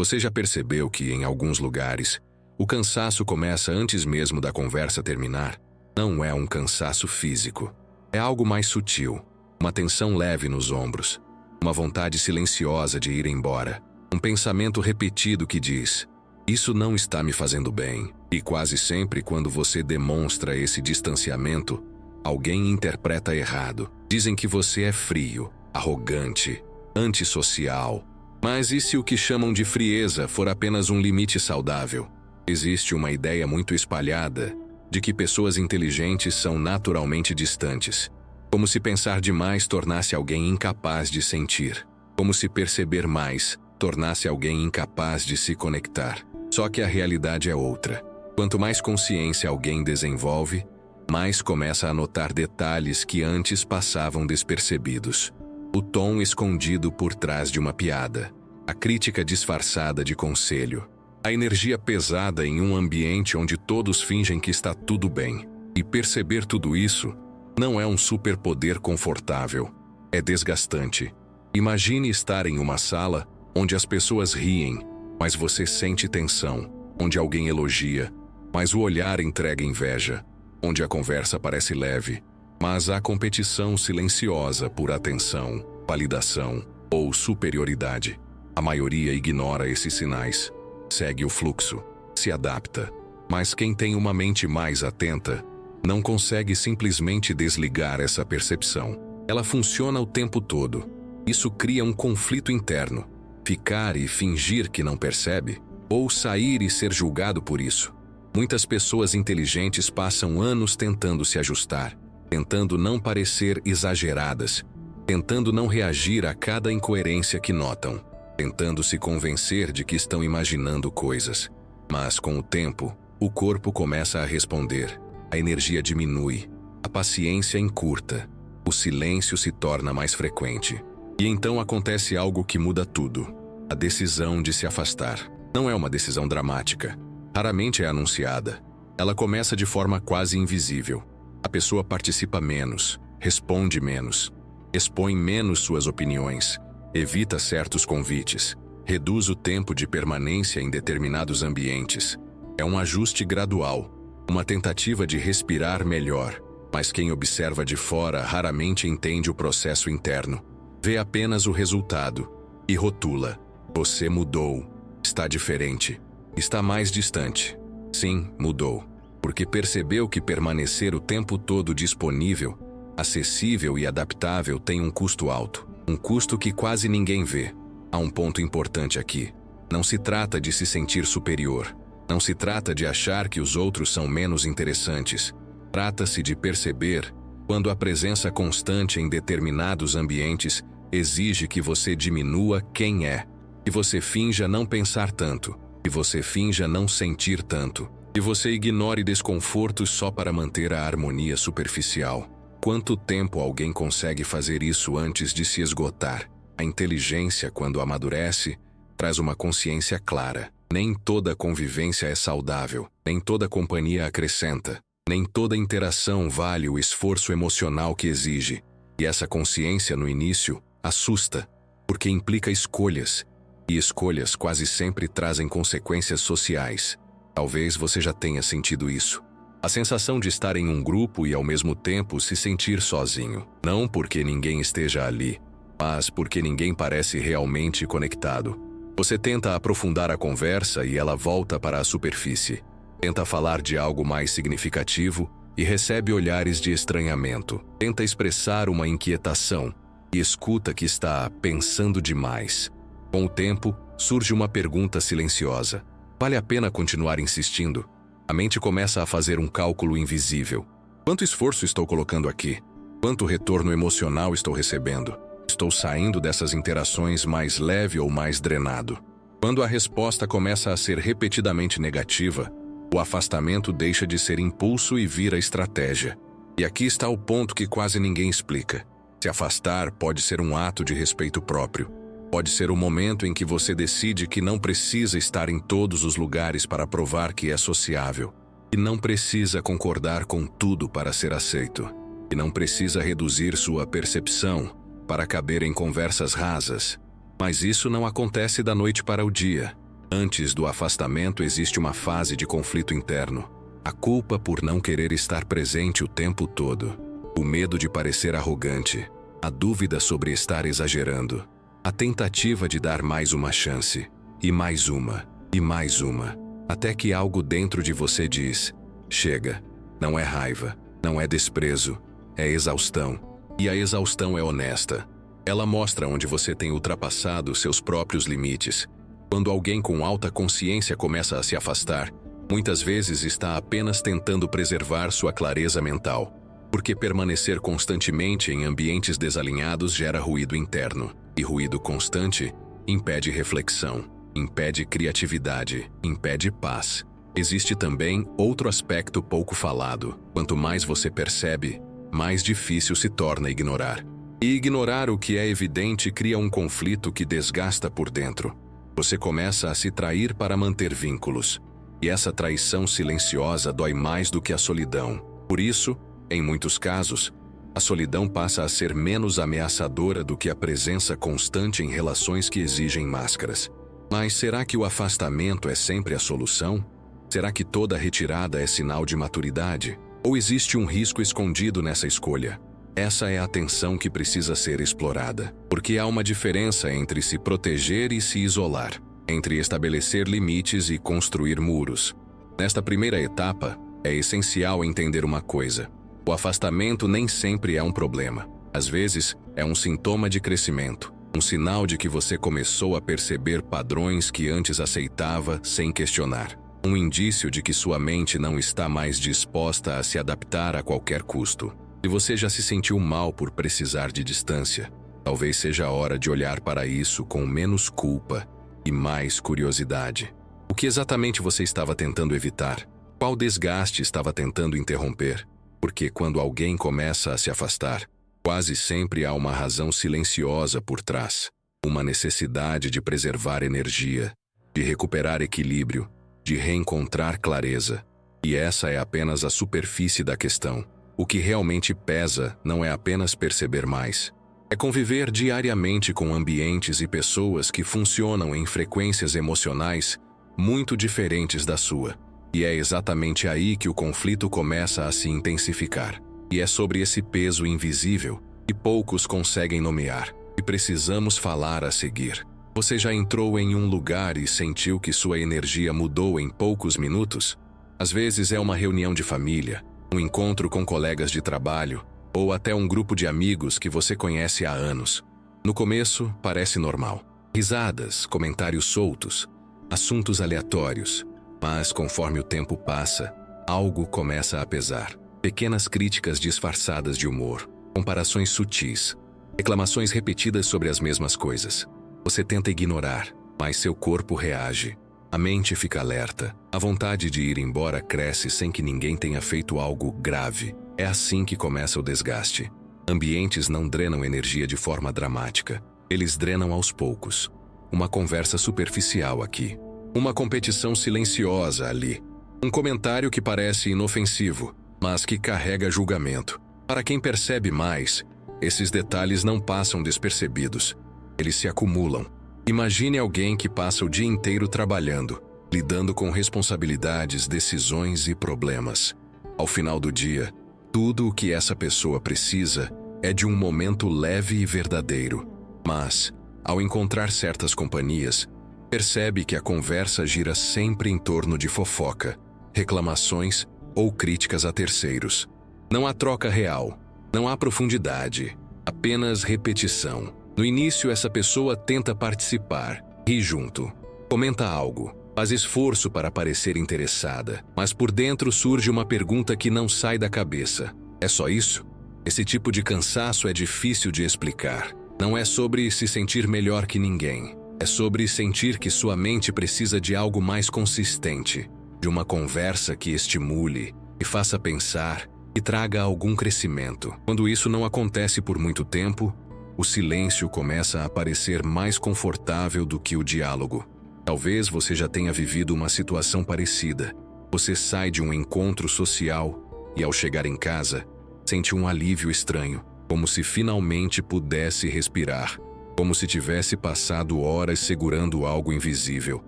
Você já percebeu que, em alguns lugares, o cansaço começa antes mesmo da conversa terminar? Não é um cansaço físico. É algo mais sutil. Uma tensão leve nos ombros. Uma vontade silenciosa de ir embora. Um pensamento repetido que diz: isso não está me fazendo bem. E quase sempre, quando você demonstra esse distanciamento, alguém interpreta errado. Dizem que você é frio, arrogante, antissocial. Mas e se o que chamam de frieza for apenas um limite saudável? Existe uma ideia muito espalhada de que pessoas inteligentes são naturalmente distantes. Como se pensar demais tornasse alguém incapaz de sentir. Como se perceber mais tornasse alguém incapaz de se conectar. Só que a realidade é outra. Quanto mais consciência alguém desenvolve, mais começa a notar detalhes que antes passavam despercebidos. O tom escondido por trás de uma piada. A crítica disfarçada de conselho. A energia pesada em um ambiente onde todos fingem que está tudo bem. E perceber tudo isso não é um superpoder confortável. É desgastante. Imagine estar em uma sala onde as pessoas riem, mas você sente tensão. Onde alguém elogia, mas o olhar entrega inveja. Onde a conversa parece leve, mas há competição silenciosa por atenção, validação ou superioridade. A maioria ignora esses sinais. Segue o fluxo, se adapta. Mas quem tem uma mente mais atenta não consegue simplesmente desligar essa percepção. Ela funciona o tempo todo. Isso cria um conflito interno. Ficar e fingir que não percebe, ou sair e ser julgado por isso. Muitas pessoas inteligentes passam anos tentando se ajustar, tentando não parecer exageradas, tentando não reagir a cada incoerência que notam, tentando se convencer de que estão imaginando coisas. Mas com o tempo, o corpo começa a responder, a energia diminui, a paciência encurta, o silêncio se torna mais frequente. E então acontece algo que muda tudo: a decisão de se afastar. Não é uma decisão dramática. Raramente é anunciada. Ela começa de forma quase invisível. A pessoa participa menos, responde menos, expõe menos suas opiniões, evita certos convites, reduz o tempo de permanência em determinados ambientes. É um ajuste gradual, uma tentativa de respirar melhor. Mas quem observa de fora raramente entende o processo interno. Vê apenas o resultado e rotula: você mudou, está diferente. Está mais distante. Sim, mudou. Porque percebeu que permanecer o tempo todo disponível, acessível e adaptável tem um custo alto. Um custo que quase ninguém vê. Há um ponto importante aqui. Não se trata de se sentir superior. Não se trata de achar que os outros são menos interessantes. Trata-se de perceber quando a presença constante em determinados ambientes exige que você diminua quem é, que você finja não pensar tanto, que você finja não sentir tanto, que você ignore desconfortos só para manter a harmonia superficial. Quanto tempo alguém consegue fazer isso antes de se esgotar? A inteligência, quando amadurece, traz uma consciência clara. Nem toda convivência é saudável, nem toda companhia acrescenta, nem toda interação vale o esforço emocional que exige. E essa consciência, no início, assusta, porque implica escolhas. E escolhas quase sempre trazem consequências sociais. Talvez você já tenha sentido isso. A sensação de estar em um grupo e ao mesmo tempo se sentir sozinho. Não porque ninguém esteja ali, mas porque ninguém parece realmente conectado. Você tenta aprofundar a conversa e ela volta para a superfície. Tenta falar de algo mais significativo e recebe olhares de estranhamento. Tenta expressar uma inquietação e escuta que está pensando demais. Com o tempo, surge uma pergunta silenciosa. Vale a pena continuar insistindo? A mente começa a fazer um cálculo invisível. Quanto esforço estou colocando aqui? Quanto retorno emocional estou recebendo? Estou saindo dessas interações mais leve ou mais drenado? Quando a resposta começa a ser repetidamente negativa, o afastamento deixa de ser impulso e vira estratégia. E aqui está o ponto que quase ninguém explica. Se afastar pode ser um ato de respeito próprio. Pode ser o momento em que você decide que não precisa estar em todos os lugares para provar que é sociável, e não precisa concordar com tudo para ser aceito, e não precisa reduzir sua percepção para caber em conversas rasas. Mas isso não acontece da noite para o dia. Antes do afastamento existe uma fase de conflito interno. A culpa por não querer estar presente o tempo todo. O medo de parecer arrogante. A dúvida sobre estar exagerando. A tentativa de dar mais uma chance. E mais uma. E mais uma. Até que algo dentro de você diz: chega. Não é raiva. Não é desprezo. É exaustão. E a exaustão é honesta. Ela mostra onde você tem ultrapassado seus próprios limites. Quando alguém com alta consciência começa a se afastar, muitas vezes está apenas tentando preservar sua clareza mental, porque permanecer constantemente em ambientes desalinhados gera ruído interno, e ruído constante impede reflexão, impede criatividade, impede paz. Existe também outro aspecto pouco falado. Quanto mais você percebe, mais difícil se torna ignorar. E ignorar o que é evidente cria um conflito que desgasta por dentro. Você começa a se trair para manter vínculos. E essa traição silenciosa dói mais do que a solidão. Por isso, em muitos casos, a solidão passa a ser menos ameaçadora do que a presença constante em relações que exigem máscaras. Mas será que o afastamento é sempre a solução? Será que toda retirada é sinal de maturidade? Ou existe um risco escondido nessa escolha? Essa é a tensão que precisa ser explorada, porque há uma diferença entre se proteger e se isolar, entre estabelecer limites e construir muros. Nesta primeira etapa, é essencial entender uma coisa: o afastamento nem sempre é um problema. Às vezes, é um sintoma de crescimento, um sinal de que você começou a perceber padrões que antes aceitava sem questionar, um indício de que sua mente não está mais disposta a se adaptar a qualquer custo. Se você já se sentiu mal por precisar de distância, talvez seja a hora de olhar para isso com menos culpa e mais curiosidade. O que exatamente você estava tentando evitar? Qual desgaste estava tentando interromper? Porque quando alguém começa a se afastar, quase sempre há uma razão silenciosa por trás. Uma necessidade de preservar energia, de recuperar equilíbrio, de reencontrar clareza. E essa é apenas a superfície da questão. O que realmente pesa não é apenas perceber mais. É conviver diariamente com ambientes e pessoas que funcionam em frequências emocionais muito diferentes da sua. E é exatamente aí que o conflito começa a se intensificar. E é sobre esse peso invisível que poucos conseguem nomear que precisamos falar a seguir. Você já entrou em um lugar e sentiu que sua energia mudou em poucos minutos? Às vezes é uma reunião de família, um encontro com colegas de trabalho, ou até um grupo de amigos que você conhece há anos. No começo, parece normal. Risadas, comentários soltos, assuntos aleatórios. Mas conforme o tempo passa, algo começa a pesar. Pequenas críticas disfarçadas de humor, comparações sutis, reclamações repetidas sobre as mesmas coisas. Você tenta ignorar, mas seu corpo reage. A mente fica alerta. A vontade de ir embora cresce sem que ninguém tenha feito algo grave. É assim que começa o desgaste. Ambientes não drenam energia de forma dramática. Eles drenam aos poucos. Uma conversa superficial aqui. Uma competição silenciosa ali. Um comentário que parece inofensivo, mas que carrega julgamento. Para quem percebe mais, esses detalhes não passam despercebidos. Eles se acumulam. Imagine alguém que passa o dia inteiro trabalhando, lidando com responsabilidades, decisões e problemas. Ao final do dia, tudo o que essa pessoa precisa é de um momento leve e verdadeiro. Mas, ao encontrar certas companhias, percebe que a conversa gira sempre em torno de fofoca, reclamações ou críticas a terceiros. Não há troca real, não há profundidade, apenas repetição. No início, essa pessoa tenta participar, ri junto, comenta algo, faz esforço para parecer interessada, mas por dentro surge uma pergunta que não sai da cabeça. É só isso? Esse tipo de cansaço é difícil de explicar. Não é sobre se sentir melhor que ninguém. É sobre sentir que sua mente precisa de algo mais consistente, de uma conversa que estimule, que faça pensar, que traga algum crescimento. Quando isso não acontece por muito tempo, o silêncio começa a parecer mais confortável do que o diálogo. Talvez você já tenha vivido uma situação parecida. Você sai de um encontro social e, ao chegar em casa, sente um alívio estranho, como se finalmente pudesse respirar, como se tivesse passado horas segurando algo invisível.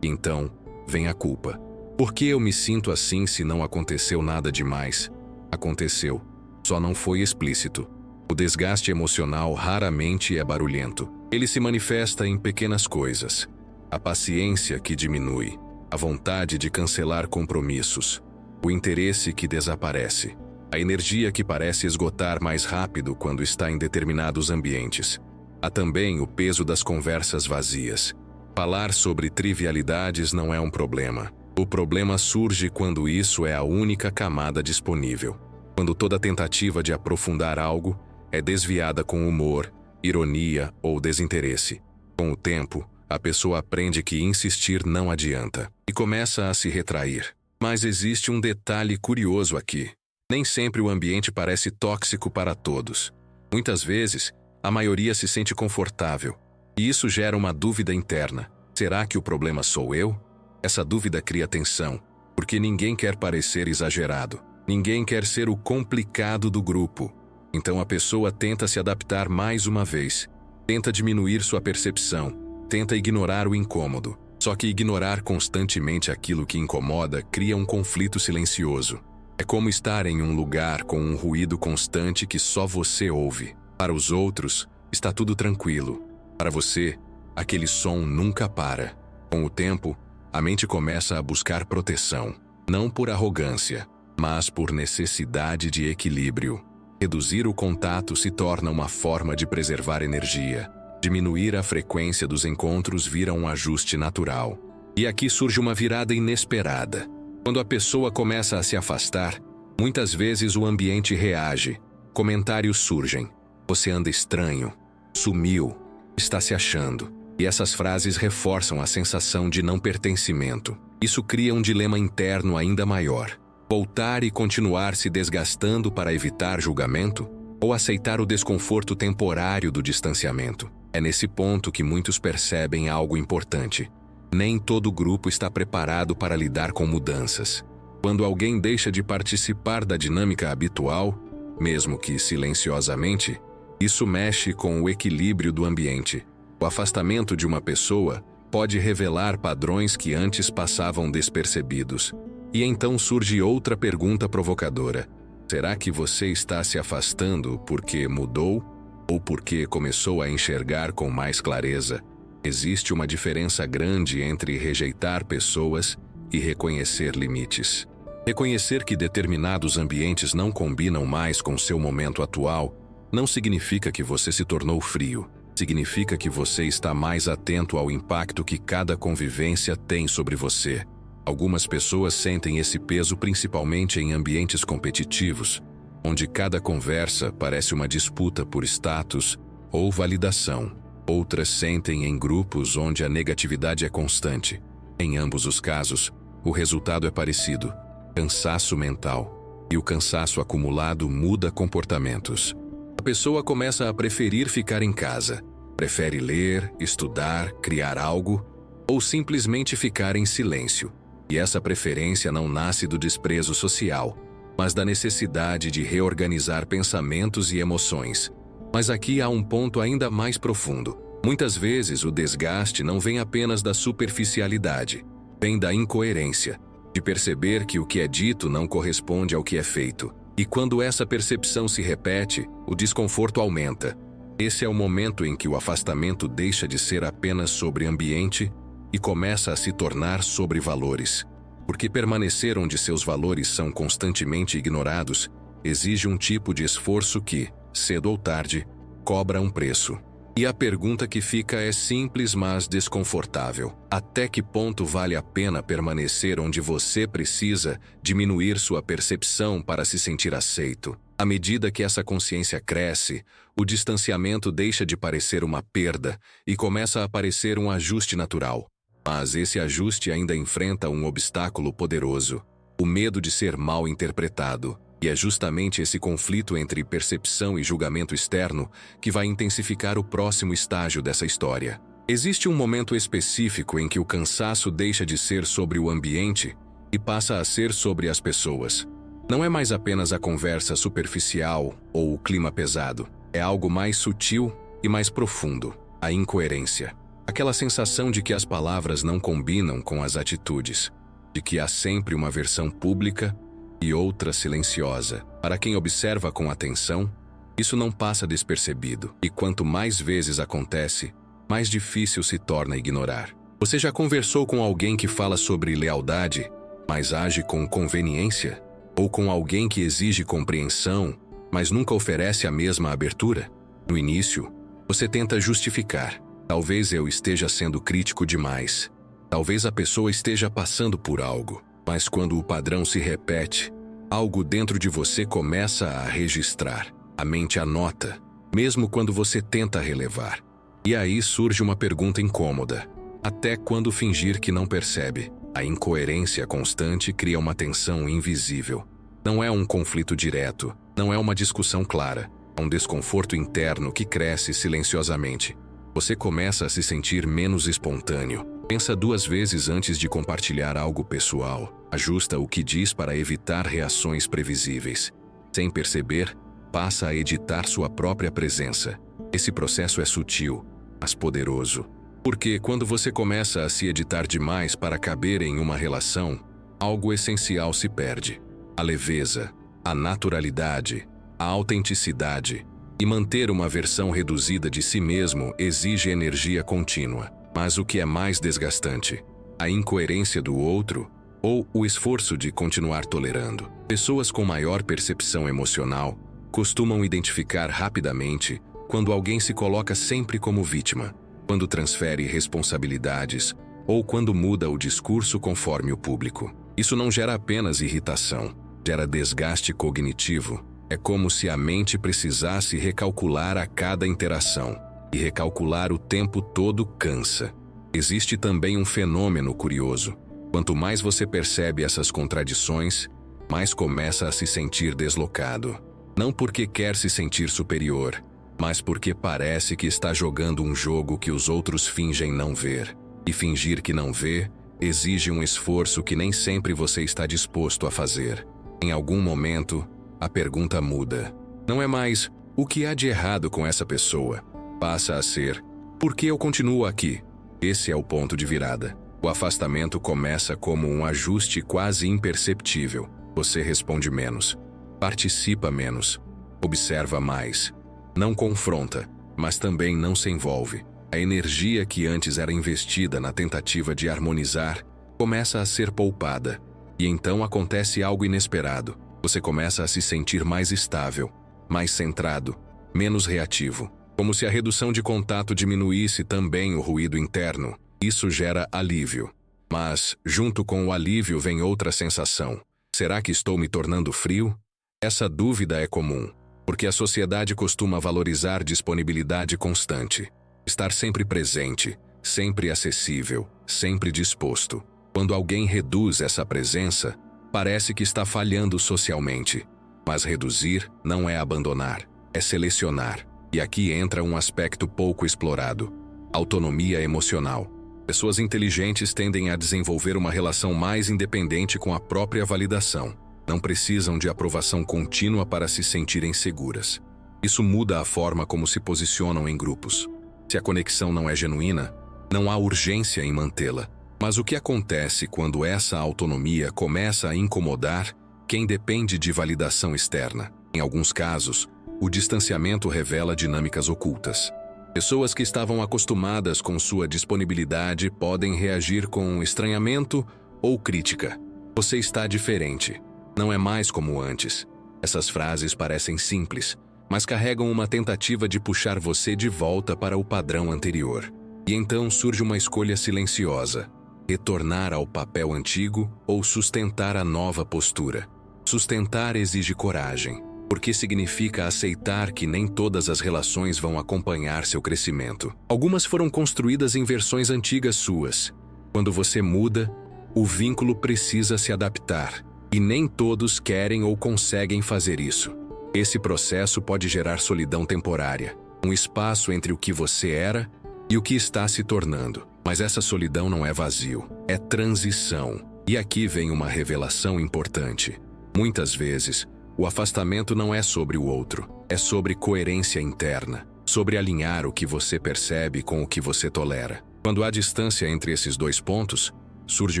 Então, vem a culpa. Por que eu me sinto assim se não aconteceu nada demais? Aconteceu, só não foi explícito. O desgaste emocional raramente é barulhento. Ele se manifesta em pequenas coisas. A paciência que diminui, a vontade de cancelar compromissos, o interesse que desaparece, a energia que parece esgotar mais rápido quando está em determinados ambientes. Há também o peso das conversas vazias. Falar sobre trivialidades não é um problema. O problema surge quando isso é a única camada disponível. Quando toda tentativa de aprofundar algo é desviada com humor, ironia ou desinteresse. Com o tempo, a pessoa aprende que insistir não adianta e começa a se retrair. Mas existe um detalhe curioso aqui. Nem sempre o ambiente parece tóxico para todos. Muitas vezes, a maioria se sente confortável. E isso gera uma dúvida interna. Será que o problema sou eu? Essa dúvida cria tensão, porque ninguém quer parecer exagerado. Ninguém quer ser o complicado do grupo. Então a pessoa tenta se adaptar mais uma vez. Tenta diminuir sua percepção. Tenta ignorar o incômodo. Só que ignorar constantemente aquilo que incomoda cria um conflito silencioso. É como estar em um lugar com um ruído constante que só você ouve. Para os outros, está tudo tranquilo. Para você, aquele som nunca para. Com o tempo, a mente começa a buscar proteção. Não por arrogância, mas por necessidade de equilíbrio. Reduzir o contato se torna uma forma de preservar energia. Diminuir a frequência dos encontros vira um ajuste natural. E aqui surge uma virada inesperada. Quando a pessoa começa a se afastar, muitas vezes o ambiente reage. Comentários surgem. Você anda estranho. Sumiu. Está se achando. E essas frases reforçam a sensação de não pertencimento. Isso cria um dilema interno ainda maior. Voltar e continuar se desgastando para evitar julgamento? Ou aceitar o desconforto temporário do distanciamento? É nesse ponto que muitos percebem algo importante. Nem todo grupo está preparado para lidar com mudanças. Quando alguém deixa de participar da dinâmica habitual, mesmo que silenciosamente, isso mexe com o equilíbrio do ambiente. O afastamento de uma pessoa pode revelar padrões que antes passavam despercebidos. E então surge outra pergunta provocadora. Será que você está se afastando porque mudou? Ou porque começou a enxergar com mais clareza? Existe uma diferença grande entre rejeitar pessoas e reconhecer limites. Reconhecer que determinados ambientes não combinam mais com seu momento atual não significa que você se tornou frio. Significa que você está mais atento ao impacto que cada convivência tem sobre você. Algumas pessoas sentem esse peso principalmente em ambientes competitivos, onde cada conversa parece uma disputa por status ou validação. Outras sentem em grupos onde a negatividade é constante. Em ambos os casos, o resultado é parecido: cansaço mental. E o cansaço acumulado muda comportamentos. A pessoa começa a preferir ficar em casa. Prefere ler, estudar, criar algo, ou simplesmente ficar em silêncio. E essa preferência não nasce do desprezo social, mas da necessidade de reorganizar pensamentos e emoções. Mas aqui há um ponto ainda mais profundo. Muitas vezes o desgaste não vem apenas da superficialidade, vem da incoerência, de perceber que o que é dito não corresponde ao que é feito. E quando essa percepção se repete, o desconforto aumenta. Esse é o momento em que o afastamento deixa de ser apenas sobre ambiente e começa a se tornar sobre valores. Porque permanecer onde seus valores são constantemente ignorados exige um tipo de esforço que, cedo ou tarde, cobra um preço. E a pergunta que fica é simples, mas desconfortável. Até que ponto vale a pena permanecer onde você precisa diminuir sua percepção para se sentir aceito? À medida que essa consciência cresce, o distanciamento deixa de parecer uma perda e começa a parecer um ajuste natural. Mas esse ajuste ainda enfrenta um obstáculo poderoso: o medo de ser mal interpretado. E é justamente esse conflito entre percepção e julgamento externo que vai intensificar o próximo estágio dessa história. Existe um momento específico em que o cansaço deixa de ser sobre o ambiente e passa a ser sobre as pessoas. Não é mais apenas a conversa superficial ou o clima pesado. É algo mais sutil e mais profundo: a incoerência. Aquela sensação de que as palavras não combinam com as atitudes, de que há sempre uma versão pública e outra silenciosa. Para quem observa com atenção, isso não passa despercebido, e quanto mais vezes acontece, mais difícil se torna ignorar. Você já conversou com alguém que fala sobre lealdade, mas age com conveniência? Ou com alguém que exige compreensão, mas nunca oferece a mesma abertura? No início, você tenta justificar. Talvez eu esteja sendo crítico demais. Talvez a pessoa esteja passando por algo. Mas quando o padrão se repete, algo dentro de você começa a registrar. A mente anota, mesmo quando você tenta relevar. E aí surge uma pergunta incômoda. Até quando fingir que não percebe? A incoerência constante cria uma tensão invisível. Não é um conflito direto, não é uma discussão clara. É um desconforto interno que cresce silenciosamente. Você começa a se sentir menos espontâneo. Pensa 2 vezes antes de compartilhar algo pessoal. Ajusta o que diz para evitar reações previsíveis. Sem perceber, passa a editar sua própria presença. Esse processo é sutil, mas poderoso. Porque quando você começa a se editar demais para caber em uma relação, algo essencial se perde. A leveza, a naturalidade, a autenticidade. E manter uma versão reduzida de si mesmo exige energia contínua. Mas o que é mais desgastante? A incoerência do outro ou o esforço de continuar tolerando? Pessoas com maior percepção emocional costumam identificar rapidamente quando alguém se coloca sempre como vítima, quando transfere responsabilidades ou quando muda o discurso conforme o público. Isso não gera apenas irritação, gera desgaste cognitivo. É como se a mente precisasse recalcular a cada interação, e recalcular o tempo todo cansa. Existe também um fenômeno curioso. Quanto mais você percebe essas contradições, mais começa a se sentir deslocado. Não porque quer se sentir superior, mas porque parece que está jogando um jogo que os outros fingem não ver. E fingir que não vê exige um esforço que nem sempre você está disposto a fazer. Em algum momento, a pergunta muda. Não é mais o que há de errado com essa pessoa. Passa a ser por que eu continuo aqui? Esse é o ponto de virada. O afastamento começa como um ajuste quase imperceptível. Você responde menos, participa menos, observa mais. Não confronta, mas também não se envolve. A energia que antes era investida na tentativa de harmonizar começa a ser poupada. E então acontece algo inesperado. Você começa a se sentir mais estável, mais centrado, menos reativo. Como se a redução de contato diminuísse também o ruído interno. Isso gera alívio. Mas, junto com o alívio vem outra sensação. Será que estou me tornando frio? Essa dúvida é comum, porque a sociedade costuma valorizar disponibilidade constante. Estar sempre presente, sempre acessível, sempre disposto. Quando alguém reduz essa presença, parece que está falhando socialmente. Mas reduzir não é abandonar, é selecionar. E aqui entra um aspecto pouco explorado: autonomia emocional. Pessoas inteligentes tendem a desenvolver uma relação mais independente com a própria validação. Não precisam de aprovação contínua para se sentirem seguras. Isso muda a forma como se posicionam em grupos. Se a conexão não é genuína, não há urgência em mantê-la. Mas o que acontece quando essa autonomia começa a incomodar quem depende de validação externa? Em alguns casos, o distanciamento revela dinâmicas ocultas. Pessoas que estavam acostumadas com sua disponibilidade podem reagir com estranhamento ou crítica. Você está diferente. Não é mais como antes. Essas frases parecem simples, mas carregam uma tentativa de puxar você de volta para o padrão anterior. E então surge uma escolha silenciosa: retornar ao papel antigo ou sustentar a nova postura. Sustentar exige coragem, porque significa aceitar que nem todas as relações vão acompanhar seu crescimento. Algumas foram construídas em versões antigas suas. Quando você muda, o vínculo precisa se adaptar, e nem todos querem ou conseguem fazer isso. Esse processo pode gerar solidão temporária, um espaço entre o que você era e o que está se tornando. Mas essa solidão não é vazio, é transição. E aqui vem uma revelação importante. Muitas vezes, o afastamento não é sobre o outro, é sobre coerência interna, sobre alinhar o que você percebe com o que você tolera. Quando há distância entre esses dois pontos, surge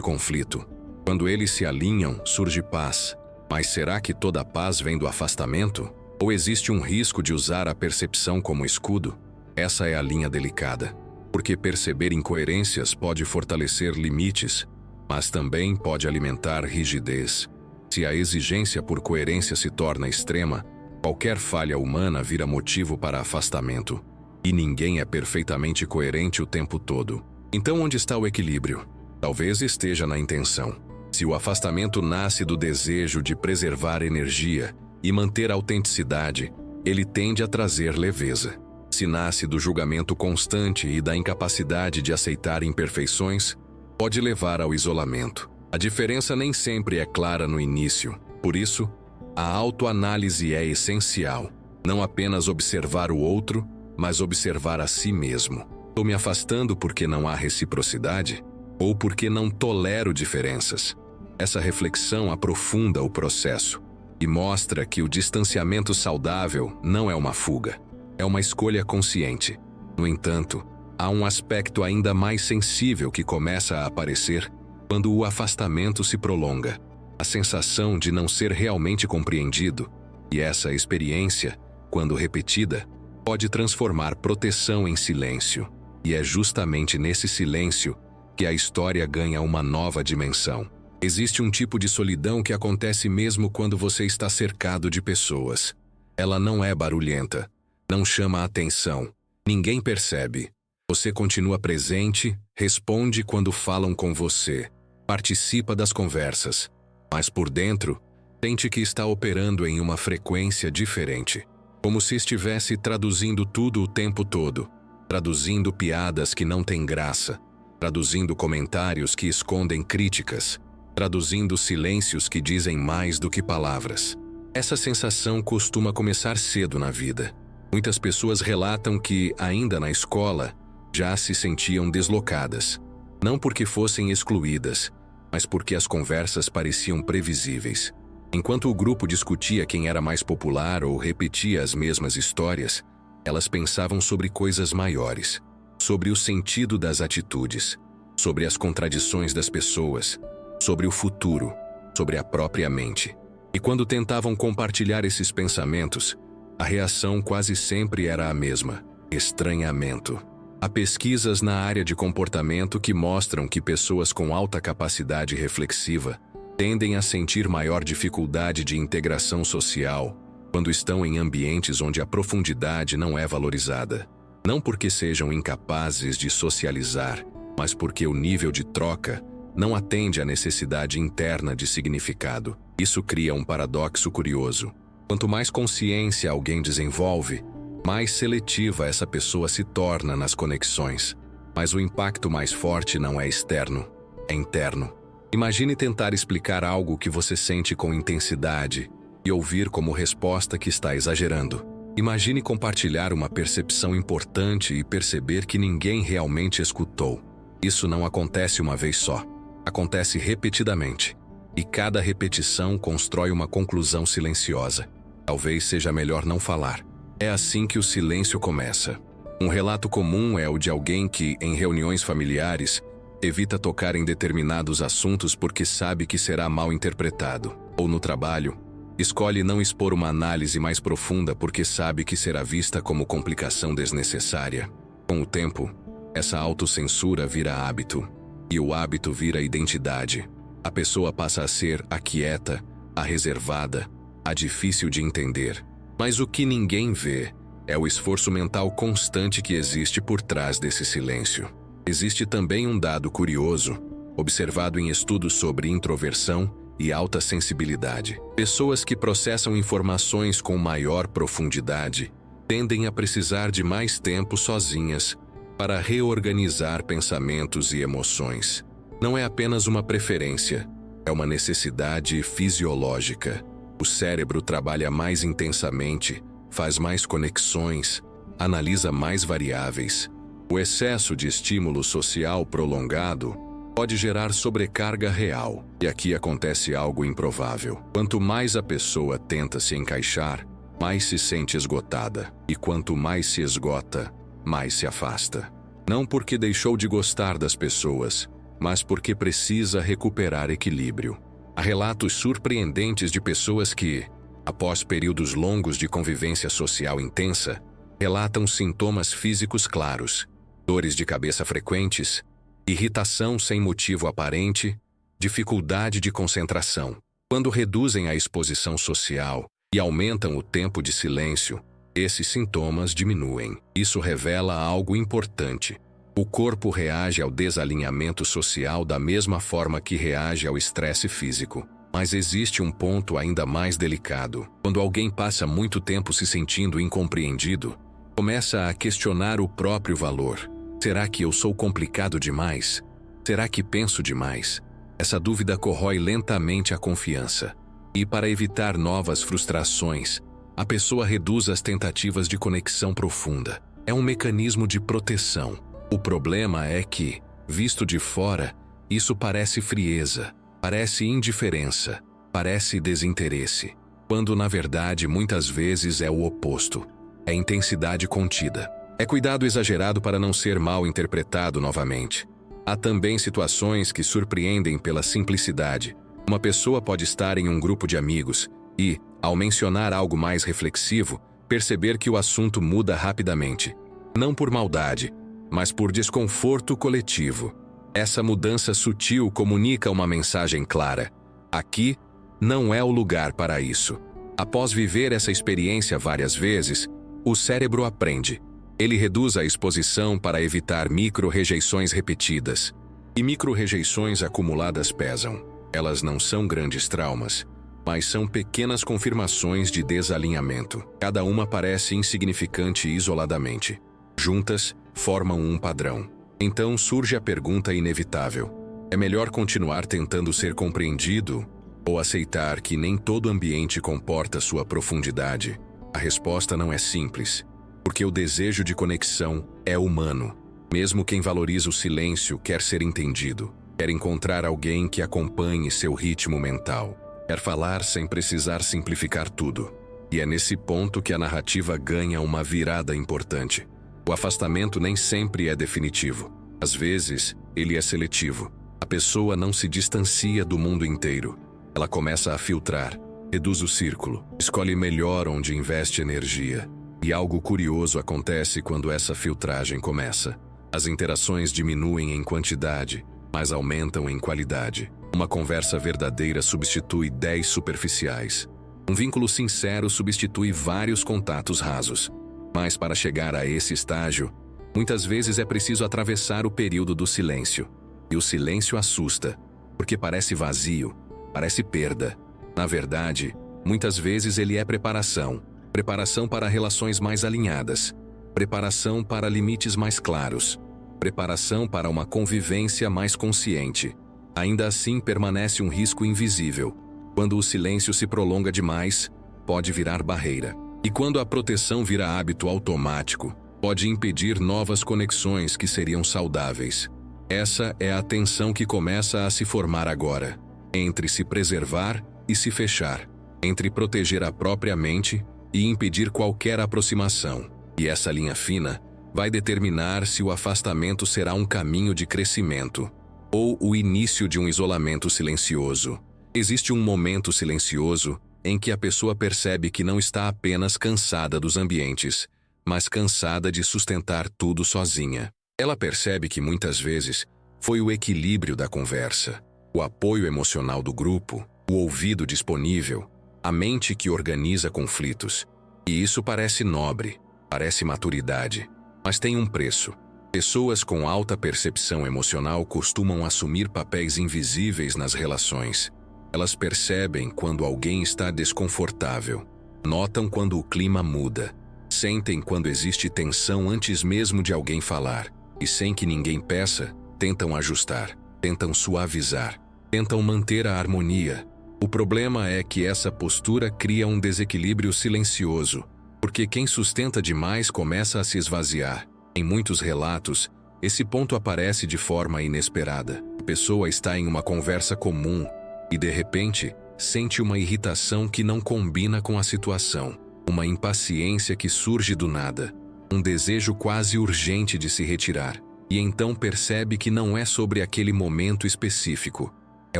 conflito. Quando eles se alinham, surge paz. Mas será que toda paz vem do afastamento? Ou existe um risco de usar a percepção como escudo? Essa é a linha delicada. Porque perceber incoerências pode fortalecer limites, mas também pode alimentar rigidez. Se a exigência por coerência se torna extrema, qualquer falha humana vira motivo para afastamento. E ninguém é perfeitamente coerente o tempo todo. Então, onde está o equilíbrio? Talvez esteja na intenção. Se o afastamento nasce do desejo de preservar energia e manter a autenticidade, ele tende a trazer leveza. Se nasce do julgamento constante e da incapacidade de aceitar imperfeições, pode levar ao isolamento. A diferença nem sempre é clara no início. Por isso, a autoanálise é essencial. Não apenas observar o outro, mas observar a si mesmo. Estou me afastando porque não há reciprocidade? Ou porque não tolero diferenças? Essa reflexão aprofunda o processo e mostra que o distanciamento saudável não é uma fuga, é uma escolha consciente. No entanto, há um aspecto ainda mais sensível que começa a aparecer quando o afastamento se prolonga. A sensação de não ser realmente compreendido. E essa experiência, quando repetida, pode transformar proteção em silêncio. E é justamente nesse silêncio que a história ganha uma nova dimensão. Existe um tipo de solidão que acontece mesmo quando você está cercado de pessoas. Ela não é barulhenta, não chama a atenção, ninguém percebe. Você continua presente, responde quando falam com você, participa das conversas, mas por dentro, sente que está operando em uma frequência diferente, como se estivesse traduzindo tudo o tempo todo, traduzindo piadas que não têm graça, traduzindo comentários que escondem críticas, traduzindo silêncios que dizem mais do que palavras. Essa sensação costuma começar cedo na vida. Muitas pessoas relatam que, ainda na escola, já se sentiam deslocadas. Não porque fossem excluídas, mas porque as conversas pareciam previsíveis. Enquanto o grupo discutia quem era mais popular ou repetia as mesmas histórias, elas pensavam sobre coisas maiores, sobre o sentido das atitudes, sobre as contradições das pessoas, sobre o futuro, sobre a própria mente. E quando tentavam compartilhar esses pensamentos, a reação quase sempre era a mesma: estranhamento. Há pesquisas na área de comportamento que mostram que pessoas com alta capacidade reflexiva tendem a sentir maior dificuldade de integração social quando estão em ambientes onde a profundidade não é valorizada. Não porque sejam incapazes de socializar, mas porque o nível de troca não atende à necessidade interna de significado. Isso cria um paradoxo curioso. Quanto mais consciência alguém desenvolve, mais seletiva essa pessoa se torna nas conexões. Mas o impacto mais forte não é externo, é interno. Imagine tentar explicar algo que você sente com intensidade e ouvir como resposta que está exagerando. Imagine compartilhar uma percepção importante e perceber que ninguém realmente escutou. Isso não acontece uma vez só. Acontece repetidamente. E cada repetição constrói uma conclusão silenciosa. Talvez seja melhor não falar. É assim que o silêncio começa. Um relato comum é o de alguém que, em reuniões familiares, evita tocar em determinados assuntos porque sabe que será mal interpretado. Ou no trabalho, escolhe não expor uma análise mais profunda porque sabe que será vista como complicação desnecessária. Com o tempo, essa autocensura vira hábito. E o hábito vira identidade. A pessoa passa a ser a quieta, a reservada, a difícil de entender. Mas o que ninguém vê é o esforço mental constante que existe por trás desse silêncio. Existe também um dado curioso, observado em estudos sobre introversão e alta sensibilidade. Pessoas que processam informações com maior profundidade tendem a precisar de mais tempo sozinhas para reorganizar pensamentos e emoções. Não é apenas uma preferência, é uma necessidade fisiológica. O cérebro trabalha mais intensamente, faz mais conexões, analisa mais variáveis. O excesso de estímulo social prolongado pode gerar sobrecarga real. E aqui acontece algo improvável. Quanto mais a pessoa tenta se encaixar, mais se sente esgotada. E quanto mais se esgota, mais se afasta. Não porque deixou de gostar das pessoas, mas porque precisa recuperar equilíbrio. Há relatos surpreendentes de pessoas que, após períodos longos de convivência social intensa, relatam sintomas físicos claros, dores de cabeça frequentes, irritação sem motivo aparente, dificuldade de concentração. Quando reduzem a exposição social e aumentam o tempo de silêncio, esses sintomas diminuem. Isso revela algo importante. O corpo reage ao desalinhamento social da mesma forma que reage ao estresse físico. Mas existe um ponto ainda mais delicado. Quando alguém passa muito tempo se sentindo incompreendido, começa a questionar o próprio valor. Será que eu sou complicado demais? Será que penso demais? Essa dúvida corrói lentamente a confiança. E para evitar novas frustrações, a pessoa reduz as tentativas de conexão profunda. É um mecanismo de proteção. O problema é que, visto de fora, isso parece frieza, parece indiferença, parece desinteresse, quando na verdade muitas vezes é o oposto. É intensidade contida. É cuidado exagerado para não ser mal interpretado novamente. Há também situações que surpreendem pela simplicidade. Uma pessoa pode estar em um grupo de amigos e, ao mencionar algo mais reflexivo, perceber que o assunto muda rapidamente. Não por maldade, mas por desconforto coletivo. Essa mudança sutil comunica uma mensagem clara. Aqui não é o lugar para isso. Após viver essa experiência várias vezes, o cérebro aprende. Ele reduz a exposição para evitar micro-rejeições repetidas. E micro-rejeições acumuladas pesam. Elas não são grandes traumas, mas são pequenas confirmações de desalinhamento. Cada uma parece insignificante isoladamente. Juntas, formam um padrão. Então surge a pergunta inevitável: é melhor continuar tentando ser compreendido ou aceitar que nem todo ambiente comporta sua profundidade? A resposta não é simples, porque o desejo de conexão é humano. Mesmo quem valoriza o silêncio quer ser entendido, quer encontrar alguém que acompanhe seu ritmo mental, quer falar sem precisar simplificar tudo. E é nesse ponto que a narrativa ganha uma virada importante. O afastamento nem sempre é definitivo. Às vezes, ele é seletivo. A pessoa não se distancia do mundo inteiro. Ela começa a filtrar, reduz o círculo, escolhe melhor onde investe energia. E algo curioso acontece quando essa filtragem começa. As interações diminuem em quantidade, mas aumentam em qualidade. Uma conversa verdadeira substitui 10 superficiais. Um vínculo sincero substitui vários contatos rasos. Mas para chegar a esse estágio, muitas vezes é preciso atravessar o período do silêncio. E o silêncio assusta, porque parece vazio, parece perda. Na verdade, muitas vezes ele é preparação. Preparação para relações mais alinhadas. Preparação para limites mais claros. Preparação para uma convivência mais consciente. Ainda assim, permanece um risco invisível. Quando o silêncio se prolonga demais, pode virar barreira. E quando a proteção vira hábito automático, pode impedir novas conexões que seriam saudáveis. Essa é a tensão que começa a se formar agora, entre se preservar e se fechar, entre proteger a própria mente e impedir qualquer aproximação. E essa linha fina vai determinar se o afastamento será um caminho de crescimento ou o início de um isolamento silencioso. Existe um momento silencioso em que a pessoa percebe que não está apenas cansada dos ambientes, mas cansada de sustentar tudo sozinha. Ela percebe que muitas vezes foi o equilíbrio da conversa, o apoio emocional do grupo, o ouvido disponível, a mente que organiza conflitos. E isso parece nobre, parece maturidade, mas tem um preço. Pessoas com alta percepção emocional costumam assumir papéis invisíveis nas relações. Elas percebem quando alguém está desconfortável, notam quando o clima muda, sentem quando existe tensão antes mesmo de alguém falar, e sem que ninguém peça, tentam ajustar, tentam suavizar, tentam manter a harmonia. O problema é que essa postura cria um desequilíbrio silencioso, porque quem sustenta demais começa a se esvaziar. Em muitos relatos, esse ponto aparece de forma inesperada. A pessoa está em uma conversa comum, e de repente, sente uma irritação que não combina com a situação, uma impaciência que surge do nada, um desejo quase urgente de se retirar. e então percebe que não é sobre aquele momento específico. É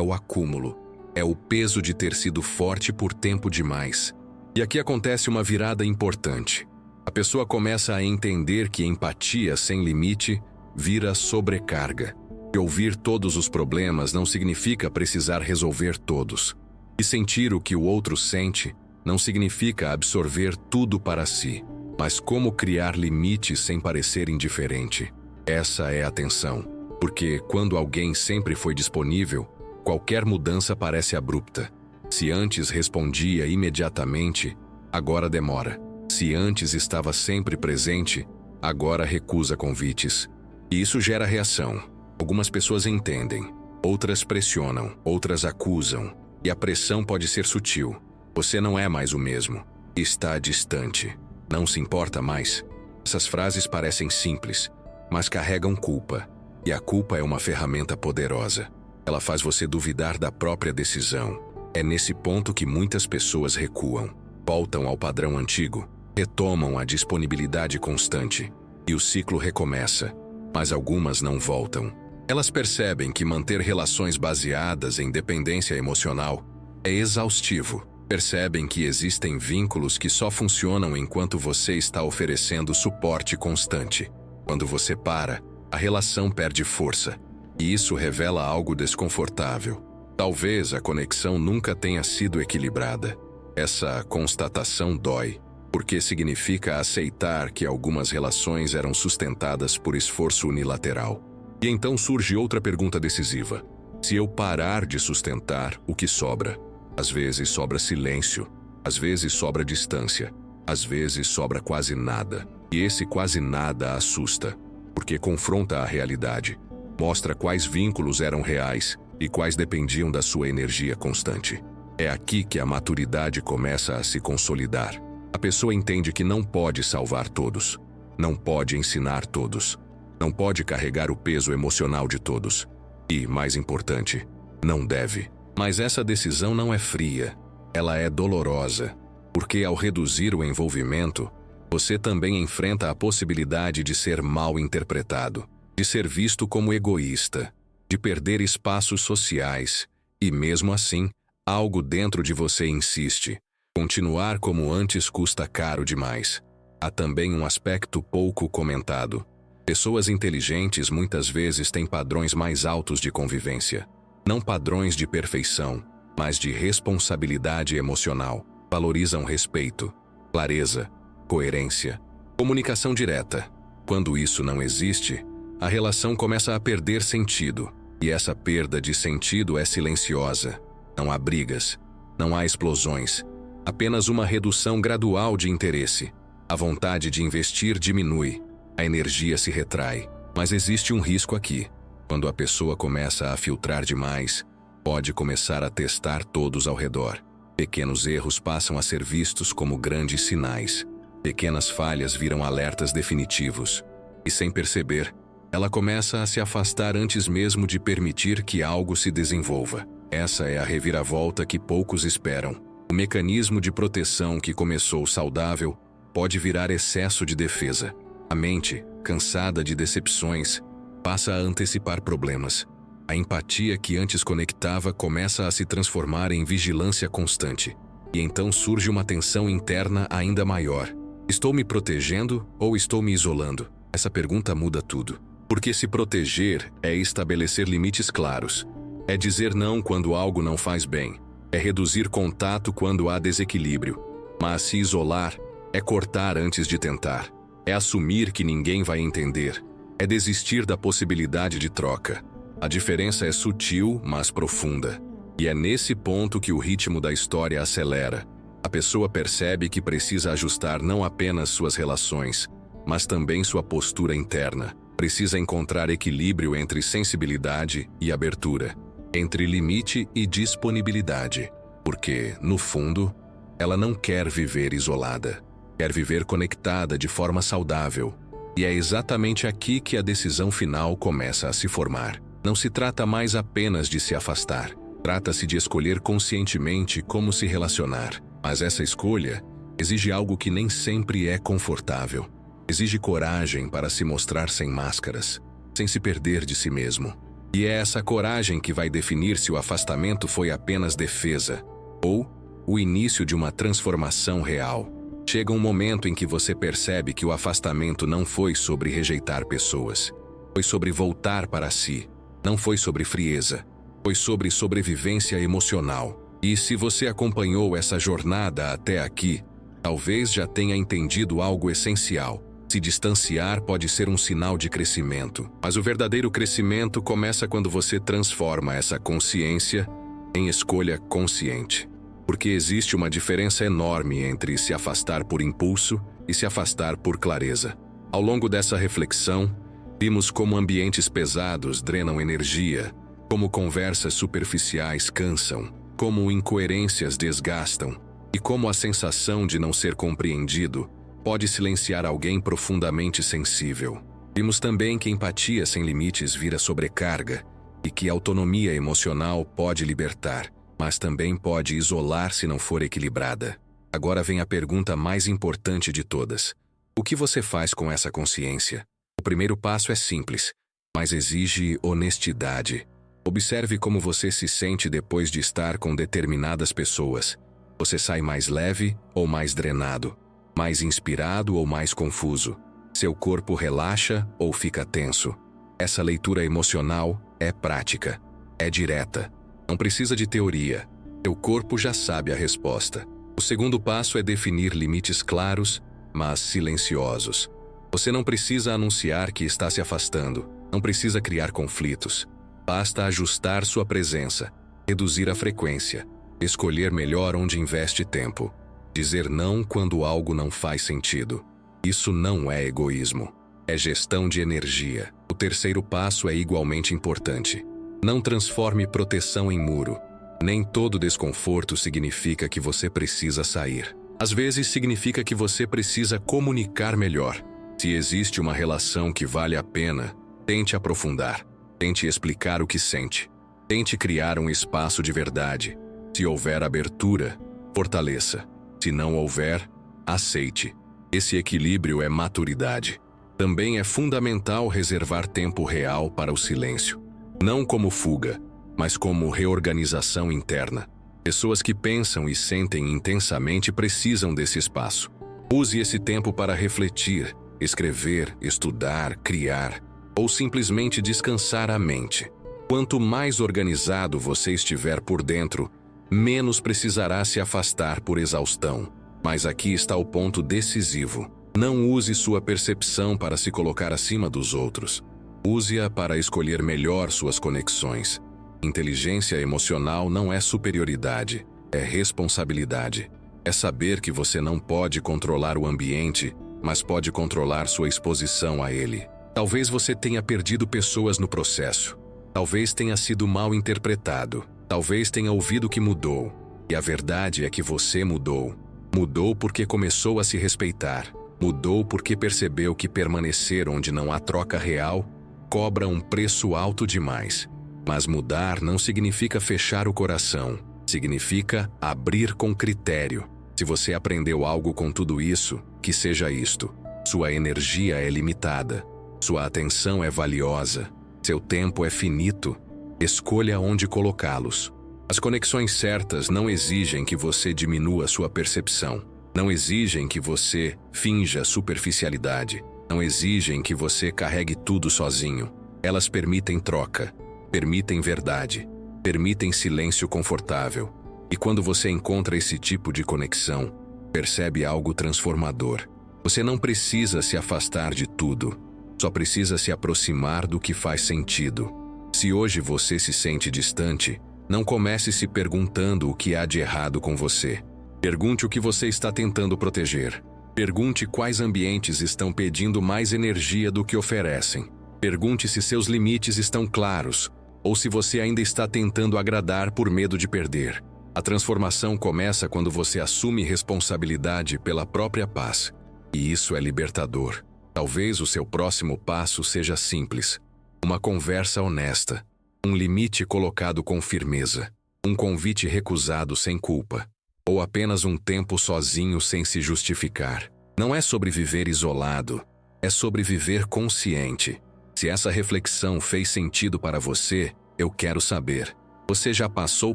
o acúmulo. É o peso de ter sido forte por tempo demais. E aqui acontece uma virada importante. A pessoa começa a entender que empatia sem limite vira sobrecarga. E ouvir todos os problemas não significa precisar resolver todos. E sentir o que o outro sente não significa absorver tudo para si. Mas como criar limites sem parecer indiferente? Essa é a tensão. Porque quando alguém sempre foi disponível, qualquer mudança parece abrupta. Se antes respondia imediatamente, agora demora. Se antes estava sempre presente, agora recusa convites. E isso gera reação. Algumas pessoas entendem, outras pressionam, outras acusam. E a pressão pode ser sutil. Você não é mais o mesmo. Está distante. Não se importa mais. Essas frases parecem simples, mas carregam culpa. E a culpa é uma ferramenta poderosa. Ela faz você duvidar da própria decisão. É nesse ponto que muitas pessoas recuam, voltam ao padrão antigo, retomam a disponibilidade constante. E o ciclo recomeça, mas algumas não voltam. Elas percebem que manter relações baseadas em dependência emocional é exaustivo. Percebem que existem vínculos que só funcionam enquanto você está oferecendo suporte constante. Quando você para, a relação perde força. E isso revela algo desconfortável. Talvez a conexão nunca tenha sido equilibrada. Essa constatação dói, porque significa aceitar que algumas relações eram sustentadas por esforço unilateral. E então surge outra pergunta decisiva. Se eu parar de sustentar, o que sobra? Às vezes sobra silêncio, às vezes sobra distância, às vezes sobra quase nada. E esse quase nada assusta, porque confronta a realidade. Mostra quais vínculos eram reais e quais dependiam da sua energia constante. É aqui que a maturidade começa a se consolidar. A pessoa entende que não pode salvar todos, não pode ensinar todos, não pode carregar o peso emocional de todos. E, mais importante, não deve. Mas essa decisão não é fria, ela é dolorosa, porque ao reduzir o envolvimento, você também enfrenta a possibilidade de ser mal interpretado, de ser visto como egoísta, de perder espaços sociais, e mesmo assim, algo dentro de você insiste. Continuar como antes custa caro demais. Há também um aspecto pouco comentado. Pessoas inteligentes muitas vezes têm padrões mais altos de convivência. Não padrões de perfeição, mas de responsabilidade emocional. Valorizam respeito, clareza, coerência, comunicação direta. Quando isso não existe, a relação começa a perder sentido. E essa perda de sentido é silenciosa. Não há brigas, não há explosões, apenas uma redução gradual de interesse. A vontade de investir diminui, a energia se retrai. Mas existe um risco aqui. Quando a pessoa começa a filtrar demais, pode começar a testar todos ao redor. Pequenos erros passam a ser vistos como grandes sinais. Pequenas falhas viram alertas definitivos. E sem perceber, ela começa a se afastar antes mesmo de permitir que algo se desenvolva. Essa é a reviravolta que poucos esperam. O mecanismo de proteção que começou saudável pode virar excesso de defesa. A mente, cansada de decepções, passa a antecipar problemas. A empatia que antes conectava começa a se transformar em vigilância constante. E então surge uma tensão interna ainda maior. Estou me protegendo ou estou me isolando? Essa pergunta muda tudo. Porque se proteger é estabelecer limites claros. É dizer não quando algo não faz bem. É reduzir contato quando há desequilíbrio. Mas se isolar é cortar antes de tentar. É assumir que ninguém vai entender. É desistir da possibilidade de troca. A diferença é sutil, mas profunda. E é nesse ponto que o ritmo da história acelera. A pessoa percebe que precisa ajustar não apenas suas relações, mas também sua postura interna. Precisa encontrar equilíbrio entre sensibilidade e abertura, entre limite e disponibilidade. Porque, no fundo, ela não quer viver isolada. Quer viver conectada de forma saudável. E é exatamente aqui que a decisão final começa a se formar. Não se trata mais apenas de se afastar. Trata-se de escolher conscientemente como se relacionar. Mas essa escolha exige algo que nem sempre é confortável. Exige coragem para se mostrar sem máscaras, sem se perder de si mesmo. E é essa coragem que vai definir se o afastamento foi apenas defesa ou o início de uma transformação real. Chega um momento em que você percebe que o afastamento não foi sobre rejeitar pessoas. Foi sobre voltar para si. Não foi sobre frieza. Foi sobre sobrevivência emocional. E se você acompanhou essa jornada até aqui, talvez já tenha entendido algo essencial. Se distanciar pode ser um sinal de crescimento, mas o verdadeiro crescimento começa quando você transforma essa consciência em escolha consciente. Porque existe uma diferença enorme entre se afastar por impulso e se afastar por clareza. Ao longo dessa reflexão, vimos como ambientes pesados drenam energia, como conversas superficiais cansam, como incoerências desgastam e como a sensação de não ser compreendido pode silenciar alguém profundamente sensível. Vimos também que empatia sem limites vira sobrecarga e que autonomia emocional pode libertar, mas também pode isolar se não for equilibrada. Agora vem a pergunta mais importante de todas. O que você faz com essa consciência? O primeiro passo é simples, mas exige honestidade. Observe como você se sente depois de estar com determinadas pessoas. Você sai mais leve ou mais drenado? Mais inspirado ou mais confuso? Seu corpo relaxa ou fica tenso? Essa leitura emocional é prática, é direta. Não precisa de teoria. Seu corpo já sabe a resposta. O segundo passo é definir limites claros, mas silenciosos. Você não precisa anunciar que está se afastando. Não precisa criar conflitos. Basta ajustar sua presença, reduzir a frequência, escolher melhor onde investe tempo, dizer não quando algo não faz sentido. Isso não é egoísmo. É gestão de energia. O terceiro passo é igualmente importante. Não transforme proteção em muro. Nem todo desconforto significa que você precisa sair. Às vezes significa que você precisa comunicar melhor. Se existe uma relação que vale a pena, tente aprofundar. Tente explicar o que sente. Tente criar um espaço de verdade. Se houver abertura, fortaleça. Se não houver, aceite. Esse equilíbrio é maturidade. Também é fundamental reservar tempo real para o silêncio. Não como fuga, mas como reorganização interna. Pessoas que pensam e sentem intensamente precisam desse espaço. Use esse tempo para refletir, escrever, estudar, criar, ou simplesmente descansar a mente. Quanto mais organizado você estiver por dentro, menos precisará se afastar por exaustão. Mas aqui está o ponto decisivo. Não use sua percepção para se colocar acima dos outros. Use-a para escolher melhor suas conexões. Inteligência emocional não é superioridade, é responsabilidade. É saber que você não pode controlar o ambiente, mas pode controlar sua exposição a ele. Talvez você tenha perdido pessoas no processo. Talvez tenha sido mal interpretado. Talvez tenha ouvido que mudou. E a verdade é que você mudou. Mudou porque começou a se respeitar. Mudou porque percebeu que permanecer onde não há troca real cobra um preço alto demais. Mas mudar não significa fechar o coração. Significa abrir com critério. Se você aprendeu algo com tudo isso, que seja isto. Sua energia é limitada. Sua atenção é valiosa. Seu tempo é finito. Escolha onde colocá-los. As conexões certas não exigem que você diminua sua percepção. Não exigem que você finja superficialidade. Não exigem que você carregue tudo sozinho. Elas permitem troca, permitem verdade, permitem silêncio confortável. E quando você encontra esse tipo de conexão, percebe algo transformador. Você não precisa se afastar de tudo, só precisa se aproximar do que faz sentido. Se hoje você se sente distante, não comece se perguntando o que há de errado com você. Pergunte o que você está tentando proteger. Pergunte quais ambientes estão pedindo mais energia do que oferecem. Pergunte se seus limites estão claros, ou se você ainda está tentando agradar por medo de perder. A transformação começa quando você assume responsabilidade pela própria paz. E isso é libertador. Talvez o seu próximo passo seja simples. Uma conversa honesta. Um limite colocado com firmeza. Um convite recusado sem culpa. Ou apenas um tempo sozinho sem se justificar. Não é sobre viver isolado. É sobre viver consciente. Se essa reflexão fez sentido para você, eu quero saber. Você já passou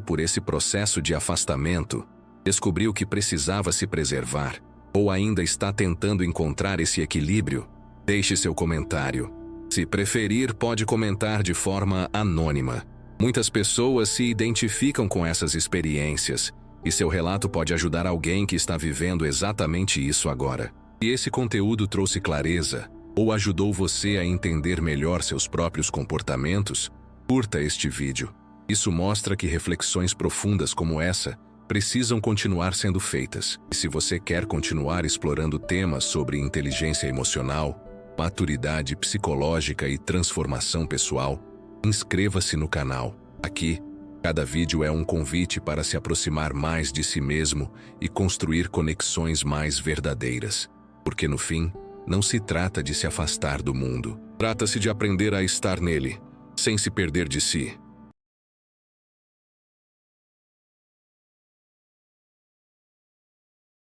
por esse processo de afastamento? Descobriu que precisava se preservar? Ou ainda está tentando encontrar esse equilíbrio? Deixe seu comentário. Se preferir, pode comentar de forma anônima. Muitas pessoas se identificam com essas experiências, e seu relato pode ajudar alguém que está vivendo exatamente isso agora. Se esse conteúdo trouxe clareza, ou ajudou você a entender melhor seus próprios comportamentos, curta este vídeo. Isso mostra que reflexões profundas como essa precisam continuar sendo feitas. E se você quer continuar explorando temas sobre inteligência emocional, maturidade psicológica e transformação pessoal, inscreva-se no canal. Aqui, cada vídeo é um convite para se aproximar mais de si mesmo e construir conexões mais verdadeiras. Porque no fim, não se trata de se afastar do mundo. Trata-se de aprender a estar nele, sem se perder de si.